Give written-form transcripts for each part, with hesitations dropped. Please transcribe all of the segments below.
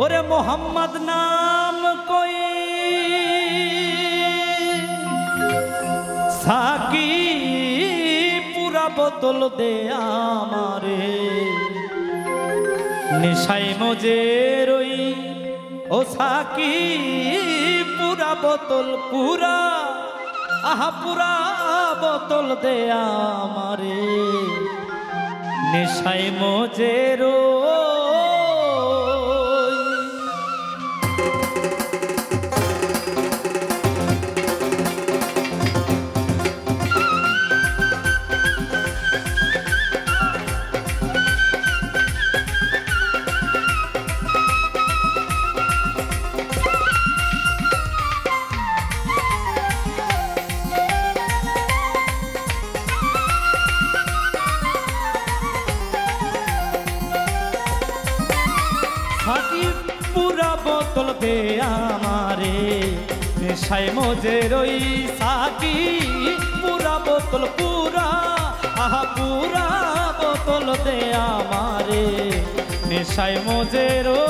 ओरे मोहम्मद नाम कोई साकी पूरा बोतल दे आमारे नेशाई मुझे रोई ओ साकी पूरा बोतल पूरा आहा पूरा बोतल दे आमारे नेशाई मुझे रोई। साकी पूरा बोतल दे आमारे नेशाई मुझे रोई साकी पूरा बोतल पूरा आहा पूरा बोतल दे आमारे नेशाई मुझे रोई।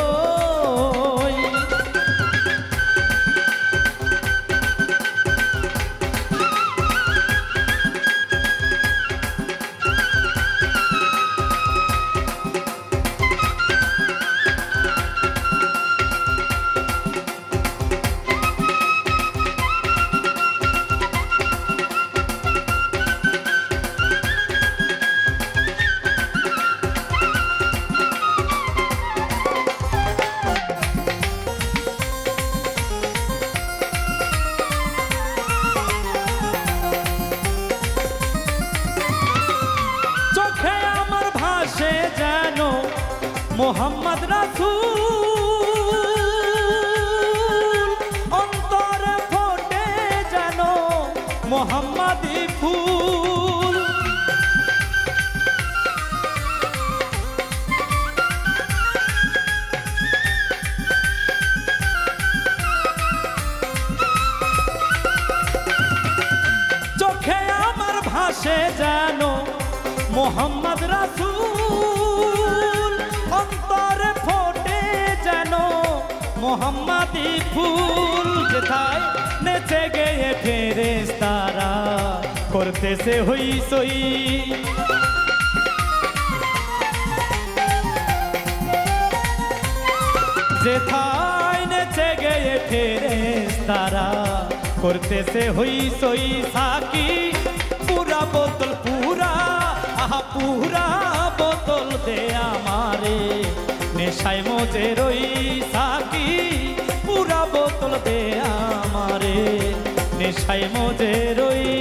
मोहम्मद रसूल अंतरे फोटे जानो मोहम्मदी फूल। चोखे आमार भाषे जानो मोहम्मद रसूल अंतरे फोटे जानो मोहम्मदी फूल। जेथाय नेचे गए फेरेस्तारा करते से हुई सोई जेथाय नेचे गए फेरेस्तारा करते से हुई सोई साकी पूरा बोतल पूरा आहा पूरा बोतल दे आमारे नेशाई मुझे रोई साकी पूरा बोतल दे आमारे नेशाई मुझे रोई।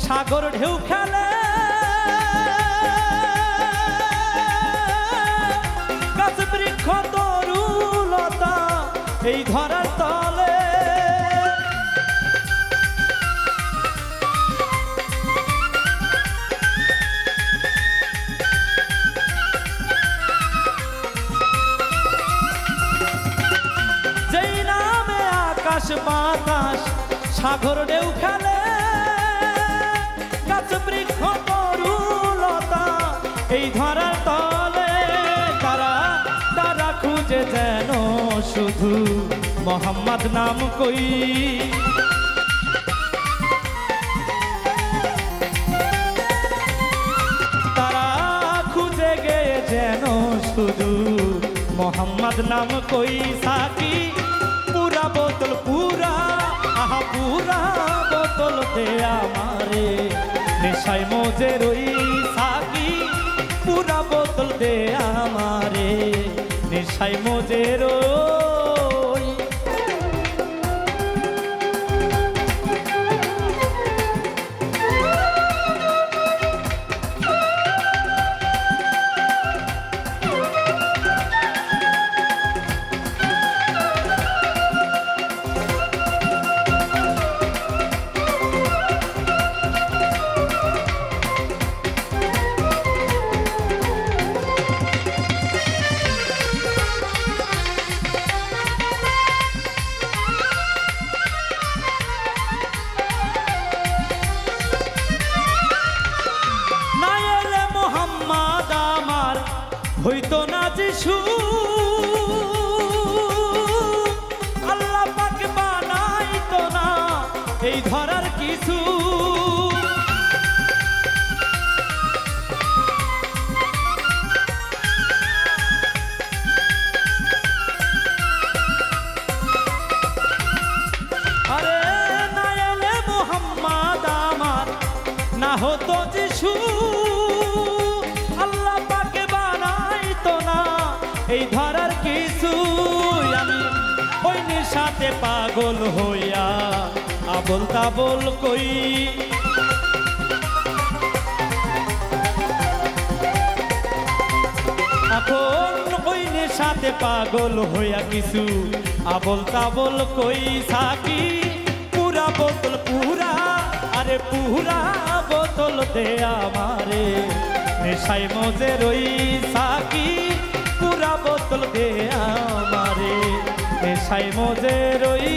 সাগর ঢেউ খেলে গাছ বৃক্ষ তরুলতা এই ধরার তলে যেই নামে আকাশ বাতাস সাগর ঢেউ খেলে বৃক্ষ তরুলতা এই ধরার তলে তারা তারা খুঁজে যেন শুধু মোহাম্মদ নাম কই। তারা খুঁজে গিয়ে যেন শুধু মোহাম্মদ নাম কই সাকি पूरा बोतल पूरा आहा पूरा बोतल दे आमारे नेशाई मुझे रोई साकी पूरा बोतल दे आमारे नेशाई मुझे रोई। হইতো না যিশু আল্লাহ পাক বানাইতো না এই ধরার কিছু। আরে না এলে মুহাম্মদ আমার না হতো যিশু আল্লাহ পাক বানাইতো না এই ধরার কিছু। আমি ওই নেশাতে পাগল হইয়া আবল তাবল কই এখন ওই নেশাতে পাগল হইয়া কিছু আবল তাবল কই সাকি পুরা বোতল পুরা আরে পুরা বোতল দে আমারে নেশায় মজে রই সাকি পুরা বোতল দে আমারে নেশায় মজে রই।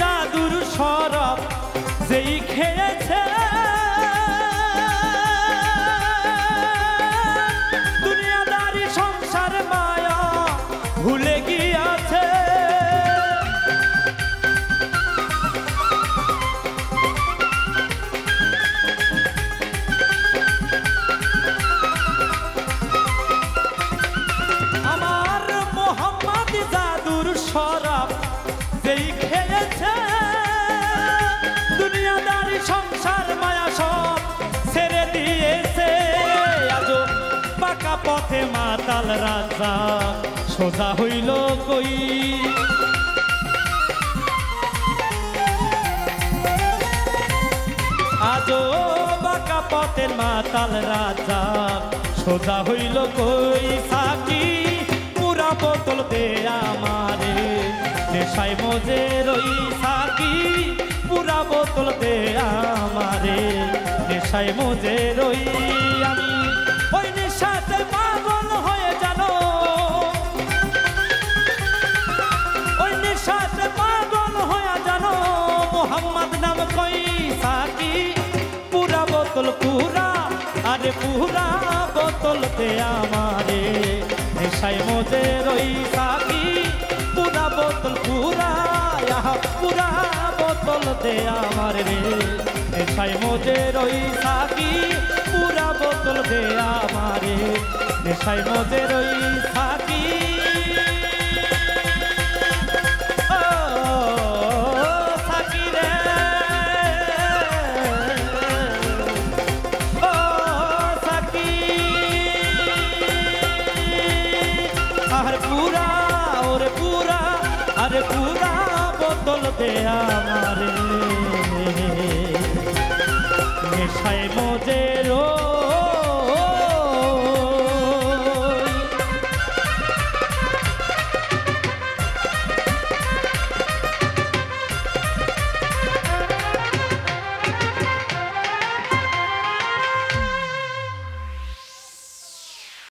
জাদুর শরাব যেই খেয়েছে দুনিয়াদারি সংসার মায়া ভুলে গিয়েছে। আমার মোহাম্মদ জাদুর শরাব যেই খেয়েছে দুনিয়াদারি সংসার মায়া সব ছেড়ে দিয়েছে। আজো পাকা পথে মাতাল রাজা সোজা হইল কই আজো বাঁকা পথের মাতাল রাজা সোজা হইল কই সাকি পুরা বোতল দে আমারে নেশায় মজে রই সাকি পুরা বোতল দে আমারে নেশায় মজে রই। আমি ওই নেশাতে পাগল হয়ে জানো ওই নেশাতে পাগল হয়ে জানো মোহাম্মদ নাম কই সাকি পুরা বোতল পুরা আরে পুরা বোতল দে আমারে নেশায় মজে রই সাকি পুরা বোতল পুরা পুরা বোতল দে আমারে নেশায় মজে রই সাকি পুরা বোতল দে আমারে নেশায় মজে রই সাকি। আরে পুরা বোতল দে আমারে নেশায় মজে রই।